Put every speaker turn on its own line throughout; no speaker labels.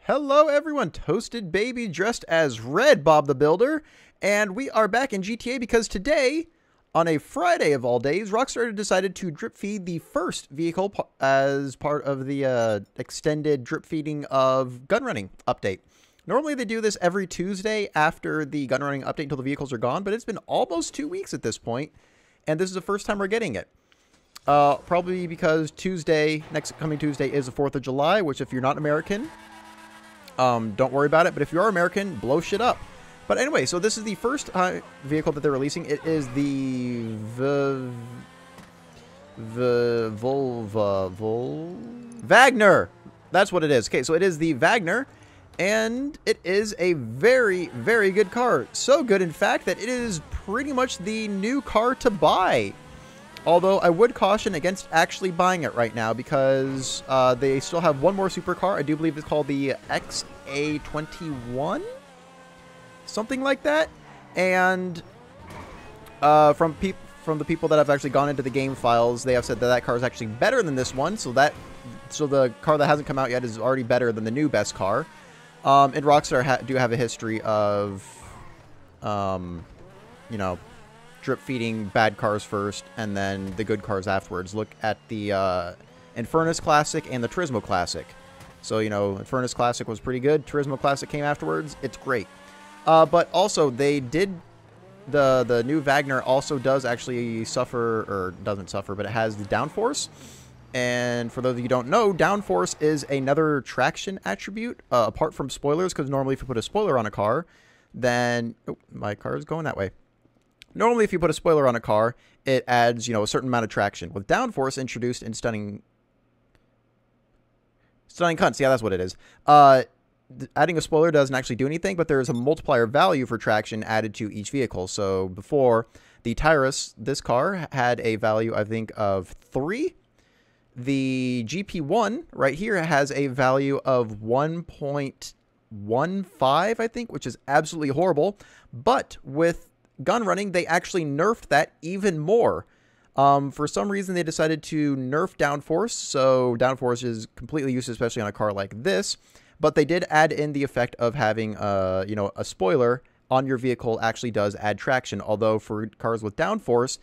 Hello everyone, Toasted Baby dressed as Red Bob the Builder, and we are back in GTA because today, on a Friday of all days, Rockstar decided to drip feed the first vehicle as part of the extended drip feeding of Gunrunning update. Normally they do this every Tuesday after the Gunrunning update until the vehicles are gone, but it's been almost 2 weeks at this point, and this is the first time we're getting it. Probably because next coming Tuesday is the 4th of July, which if you're not American, don't worry about it, but if you are American, blow shit up. But anyway, so this is the first vehicle that they're releasing. It is the Vagner. That's what it is. Okay, so it is the Vagner, and it is a very, very good car. So good, in fact, that it is pretty much the new car to buy. Although I would caution against actually buying it right now because they still have one more supercar. I do believe it's called the XA21? Something like that. And from the people that have actually gone into the game files, they have said that that car is actually better than this one. So the car that hasn't come out yet is already better than the new best car. And Rockstar do have a history of, you know, drip feeding bad cars first and then the good cars afterwards. Look at the Infernus Classic and the Turismo Classic. So, you know, Infernus Classic was pretty good. Turismo Classic came afterwards. It's great. But also, they did... The new Vagner also does actually suffer, or doesn't suffer, but it has the downforce. And for those of you who don't know, downforce is another traction attribute, apart from spoilers, because normally if you put a spoiler on a car, then... Oh, my car is going that way. Normally, if you put a spoiler on a car, it adds, you know, a certain amount of traction. With downforce introduced in Stunning Cunts, yeah, that's what it is. Adding a spoiler doesn't actually do anything, but there is a multiplier value for traction added to each vehicle. So before, the Tyrus, this car, had a value, I think, of 3. The GP1 right here has a value of 1.15, I think, which is absolutely horrible. But with Gunrunning, they actually nerfed that even more. For some reason, they decided to nerf downforce, so downforce is completely useless, especially on a car like this. But they did add in the effect of having, you know, a spoiler on your vehicle actually does add traction. Although for cars with downforce,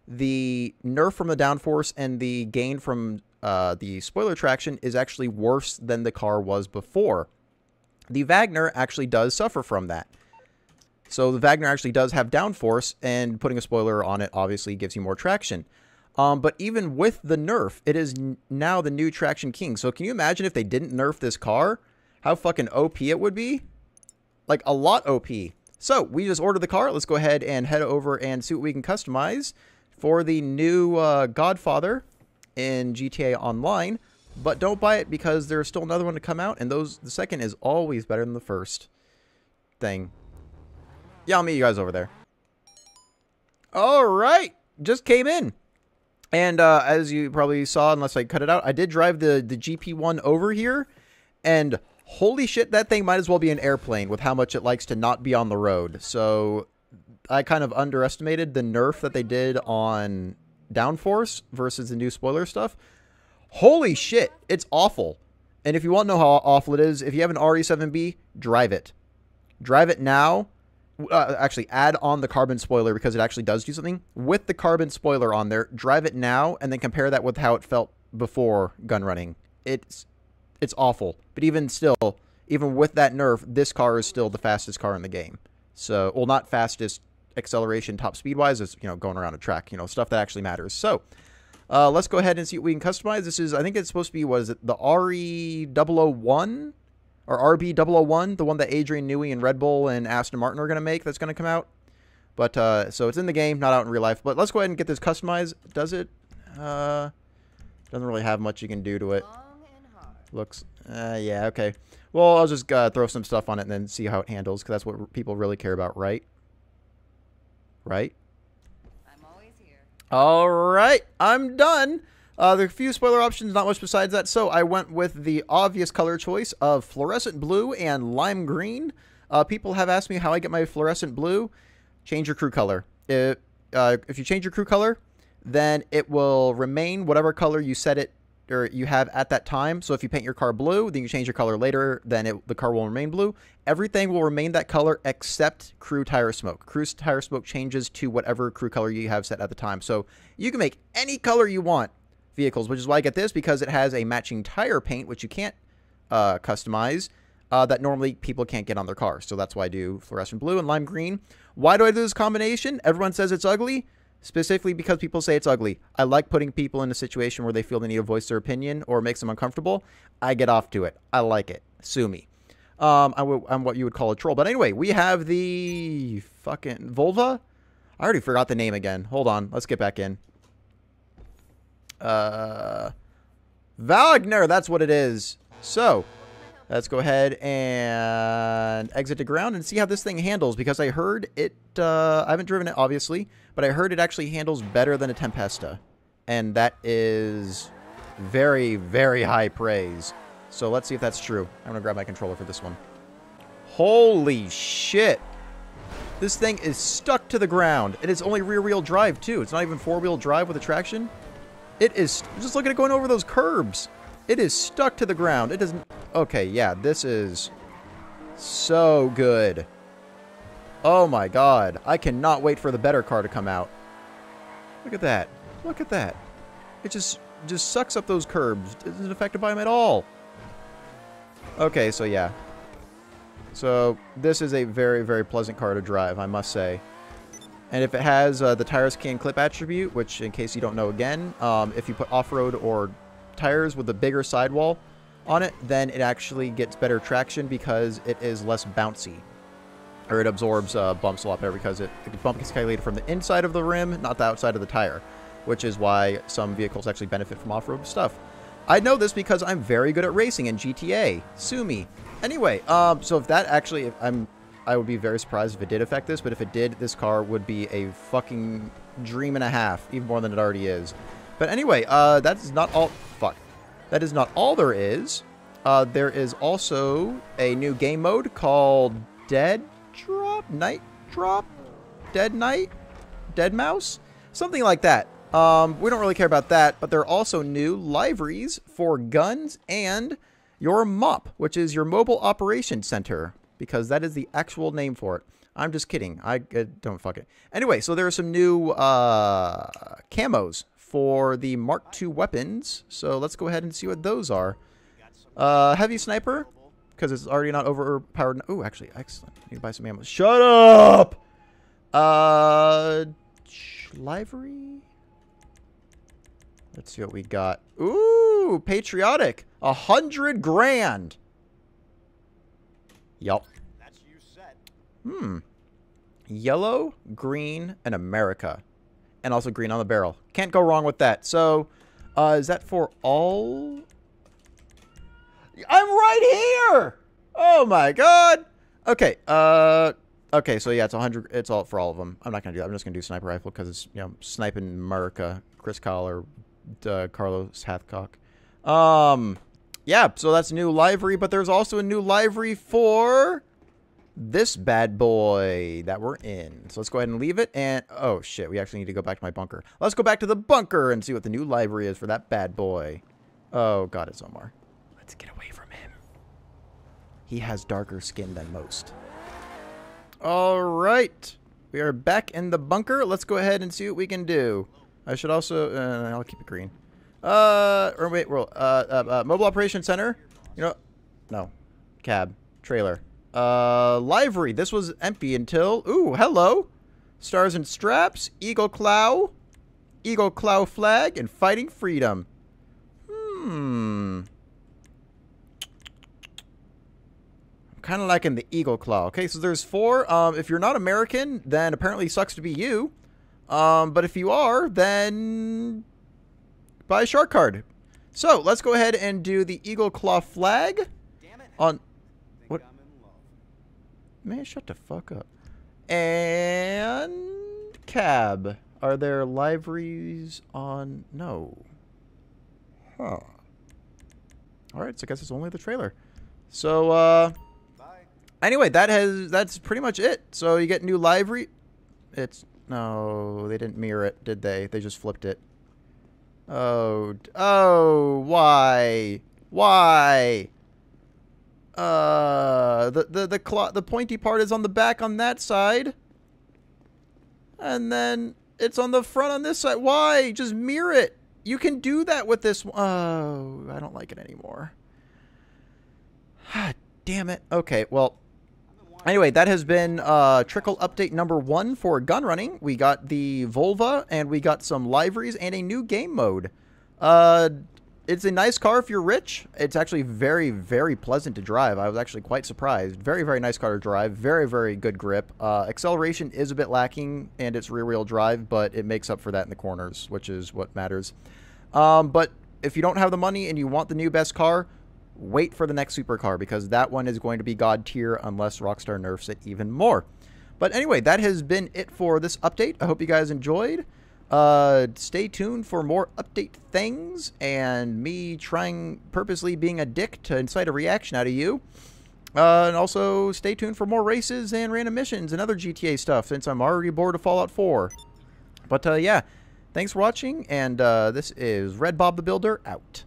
the nerf from the downforce and the gain from the spoiler traction is actually worse than the car was before. The Vagner actually does suffer from that. So the Vagner actually does have downforce, and putting a spoiler on it obviously gives you more traction. But even with the nerf, it is now the new traction king. So can you imagine if they didn't nerf this car? How fucking OP it would be? Like, a lot OP. So, we just ordered the car. Let's go ahead and head over and see what we can customize for the new Godfather in GTA Online. But don't buy it because there's still another one to come out, and the second is always better than the first thing. Yeah, I'll meet you guys over there. Alright, just came in. And as you probably saw, unless I cut it out, I did drive the GP1 over here. And holy shit, that thing might as well be an airplane with how much it likes to not be on the road. So I kind of underestimated the nerf that they did on downforce versus the new spoiler stuff. Holy shit, it's awful. And if you want to know how awful it is, if you have an RE7B, drive it. Drive it now. Actually, add on the carbon spoiler because it actually does do something. With the carbon spoiler on there, drive it now and then compare that with how it felt before Gunrunning. It's awful. But even still, even with that nerf, this car is still the fastest car in the game. So, well, not fastest acceleration top speed-wise, it's, you know, going around a track, you know, stuff that actually matters. So, let's go ahead and see what we can customize. This is, I think it's supposed to be, what is it, the RE001? Or RB001, the one that Adrian Newey and Red Bull and Aston Martin are going to make that's going to come out. But, so it's in the game, not out in real life. But let's go ahead and get this customized. Does it? Doesn't really have much you can do to it. Looks, yeah, okay. Well, I'll just throw some stuff on it and then see how it handles, because that's what people really care about, right? Right?
I'm always here.
Alright, I'm done. There are a few spoiler options, not much besides that, so I went with the obvious color choice of fluorescent blue and lime green. People have asked me how I get my fluorescent blue. Change your crew color. If you change your crew color, then it will remain whatever color you set it or you have at that time. So if you paint your car blue, then you change your color later, then the car will remain blue. Everything will remain that color except crew tire smoke. Crew tire smoke changes to whatever crew color you have set at the time. So you can make any color you want vehicles, which is why I get this, because it has a matching tire paint, which you can't customize, that normally people can't get on their cars. So that's why I do fluorescent blue and lime green. Why do I do this combination? Everyone says it's ugly. Specifically because people say it's ugly. I like putting people in a situation where they feel the need to voice their opinion or makes them uncomfortable. I get off to it. I like it. Sue me. I'm what you would call a troll. But anyway, we have the fucking Volva. I already forgot the name again. Hold on. Let's get back in. Vagner. That's what it is. So, let's go ahead and exit the ground and see how this thing handles, because I heard it, I haven't driven it, obviously, but I heard it actually handles better than a Tempesta. And that is very, very high praise. So let's see if that's true. I'm going to grab my controller for this one. Holy shit. This thing is stuck to the ground. It is only rear-wheel drive, too. It's not even four-wheel drive with a traction. It is, just look at it going over those curbs. It is stuck to the ground. It doesn't... Okay, yeah, this is so good. Oh my god. I cannot wait for the better car to come out. Look at that. Look at that. It just sucks up those curbs. It isn't affected by them at all. Okay, so yeah. So this is a very, very pleasant car to drive, I must say. And if it has the tires can clip attribute, which in case you don't know again, if you put off-road or tires with a bigger sidewall on it, then it actually gets better traction because it is less bouncy, or it absorbs bumps a lot better because the bump gets calculated from the inside of the rim, not the outside of the tire, which is why some vehicles actually benefit from off-road stuff. I know this because I'm very good at racing in GTA. Sue me. Anyway, so if that actually, I would be very surprised if it did affect this, but if it did, this car would be a fucking dream and a half, even more than it already is. But anyway, that is not all. Fuck. That is not all there is. There is also a new game mode called Dead Drop? Night Drop? Dead Night? Dead Mouse? Something like that. We don't really care about that, but there are also new liveries for guns and your MOP, which is your Mobile Operations Center, because that is the actual name for it. I'm just kidding. I don't fuck it. Anyway, so there are some new camos for the Mark II weapons. So let's go ahead and see what those are. Heavy sniper, because it's already not overpowered. Oh, actually, excellent. I need to buy some ammo. Shut up! Livery? Let's see what we got. Ooh, patriotic. 100 grand. Yup.
That's you set.
Yellow, green, and America. And also green on the barrel. Can't go wrong with that. So, is that for all? I'm right here! Oh my god! Okay, okay, so yeah, it's 100, it's all for all of them. I'm not gonna do that. I'm just gonna do sniper rifle because it's, you know, sniping America, Chris Collar, Carlos Hathcock. Yeah, so that's a new livery, but there's also a new livery for this bad boy that we're in. So let's go ahead and leave it, and oh shit, we actually need to go back to my bunker. Let's go back to the bunker and see what the new livery is for that bad boy. Oh god, it's Omar. Let's get away from him. He has darker skin than most. Alright. We are back in the bunker. Let's go ahead and see what we can do. I should also... I'll keep it green. Or wait, well, Mobile Operations Center. You know... No. Cab. Trailer. Livery. This was empty until... Ooh, hello. Stars and Straps. Eagle Claw. Eagle Claw flag. And Fighting Freedom. Kind of liking the Eagle Claw. Okay, so there's 4. If you're not American, then apparently sucks to be you. But if you are, then buy a shark card. So let's go ahead and do the Eagle Claw flag.
Damn it.
On what?
I'm in love.
Man, shut the fuck up. And cab. Are there liveries on? No. Huh. All right, so I guess it's only the trailer. So anyway, that's pretty much it. So you get new livery. No, they didn't mirror it, did they? They just flipped it. Oh, why? Why? The pointy part is on the back on that side. And then it's on the front on this side. Why? Just mirror it. You can do that with this. Oh, I don't like it anymore. Damn it. Okay, well, anyway, that has been trickle update number 1 for Gunrunning. We got the Volva, and we got some liveries and a new game mode. It's a nice car if you're rich. It's actually very, very pleasant to drive. I was actually quite surprised. Very, very nice car to drive. Very, very good grip. Acceleration is a bit lacking, and it's rear-wheel drive, but it makes up for that in the corners, which is what matters. But if you don't have the money and you want the new best car, wait for the next supercar, because that one is going to be god tier unless Rockstar nerfs it even more. But anyway, that has been it for this update. I hope you guys enjoyed. Stay tuned for more update things and me trying purposely being a dick to incite a reaction out of you. And also stay tuned for more races and random missions and other GTA stuff, since I'm already bored of Fallout 4. But yeah, thanks for watching, and this is Red Bob the Builder out.